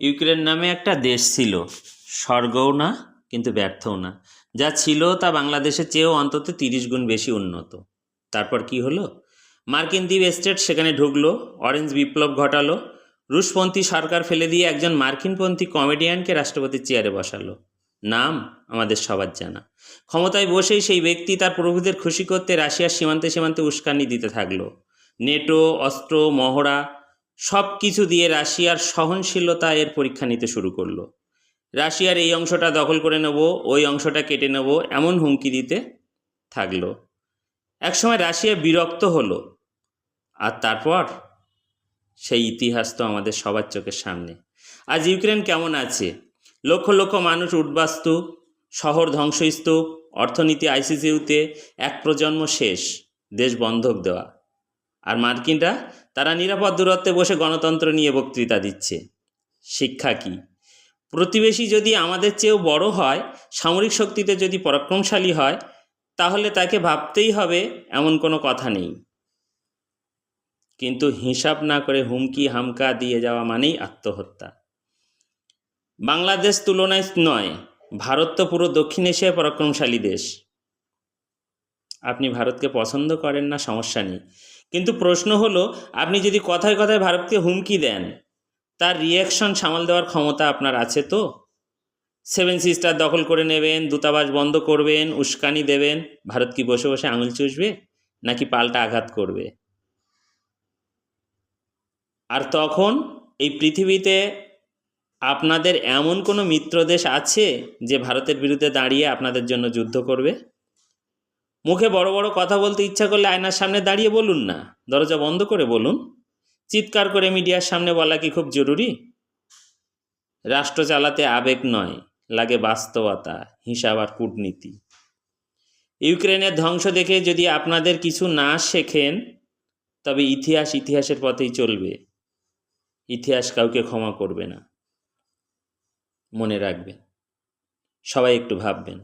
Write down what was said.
Ukraine নামে একটা দেশ ছিল, স্বর্গও না কিন্তু ব্যর্থও না। যা ছিল তা বাংলাদেশের চেয়েও অন্তত 30 গুণ বেশি উন্নত। তারপর কি হলো? মার্কিন দ্বীপ স্টেট সেখানে ঢুকলো, অরেঞ্জ বিপ্লব ঘটালো, রুশপন্থী সরকার ফেলে দিয়ে একজন মার্কিনপন্থী কমেডিয়ানকে রাষ্ট্রপতির চেয়ারে বসালো। নাম আমাদের সবার জানা। ক্ষমতায় বসেই সেই ব্যক্তি তার প্রভুদের খুশি করতে রাশিয়ার সীমান্তে সীমান্তে উস্কানি দিতে থাকলো। নেটো, অস্ত্র, মহড়া সব কিছু দিয়ে রাশিয়ার সহনশীলতা এর পরীক্ষা নিতে শুরু করলো। রাশিয়ার এই অংশটা দখল করে নেব, ওই অংশটা কেটে নেব, এমন হুমকি দিতে থাকলো। একসময় রাশিয়া বিরক্ত হলো, আর তারপর সেই ইতিহাস তো আমাদের সবার চোখের সামনে। আজ ইউক্রেন কেমন আছে? লক্ষ লক্ষ মানুষ উদ্বাস্তু, শহর ধ্বংসস্তূপ, অর্থনীতি আইসিসিউতে, এক প্রজন্ম শেষ, দেশ বন্ধক দেওয়া। আর মার্কিনরা, তারা নিরাপদ দূরত্বে বসে গণতন্ত্র নিয়ে বক্তৃতা দিচ্ছে। শিক্ষা কি? প্রতিবেশী যদি আমাদের চেয়েও বড় হয়, সামরিক শক্তিতে যদি পরাক্রমশালী হয়, তাহলে তাকে ভাবতেই হবে এমন কোনো কথা নেই। কিন্তু হিসাব না করে হুমকি হামকা দিয়ে যাওয়া মানেই আত্মহত্যা। বাংলাদেশ তুলনায় নয়, ভারত তো পুরো দক্ষিণ এশিয়ায় পরাক্রমশালী দেশ। আপনি ভারতকে পছন্দ করেন না, সমস্যা নেই, কিন্তু প্রশ্ন হলো, আপনি যদি কথায় কথায় ভারতকে হুমকি দেন, তার রিয়াকশন সামাল দেওয়ার ক্ষমতা আপনার আছে তো? 7 সিস্টার দখল করে নেবেন, দূতাবাস বন্ধ করবেন, উস্কানি দেবেন, ভারত কি বসে বসে আঙুল চুষবে নাকি পাল্টা আঘাত করবে? আর তখন এই পৃথিবীতে আপনাদের এমন কোনো মিত্র দেশ আছে যে ভারতের বিরুদ্ধে দাঁড়িয়ে আপনাদের জন্য যুদ্ধ করবে? মুখে বড় বড় কথা বলতে ইচ্ছা করলে আয়নার সামনে দাঁড়িয়ে বলুন না, দরজা বন্ধ করে বলুন। চিৎকার করে মিডিয়ার সামনে বলা কি খুব জরুরি? রাষ্ট্র চালাতে আবেগ নয়, লাগে বাস্তবতা, হিসাব আর কূটনীতি। ইউক্রেনের ধ্বংস দেখে যদি আপনাদের কিছু না শেখেন, তবে ইতিহাসের পথেই চলবে। ইতিহাস কাউকে ক্ষমা করবে না। মনে রাখবেন, সবাই একটু ভাববেন।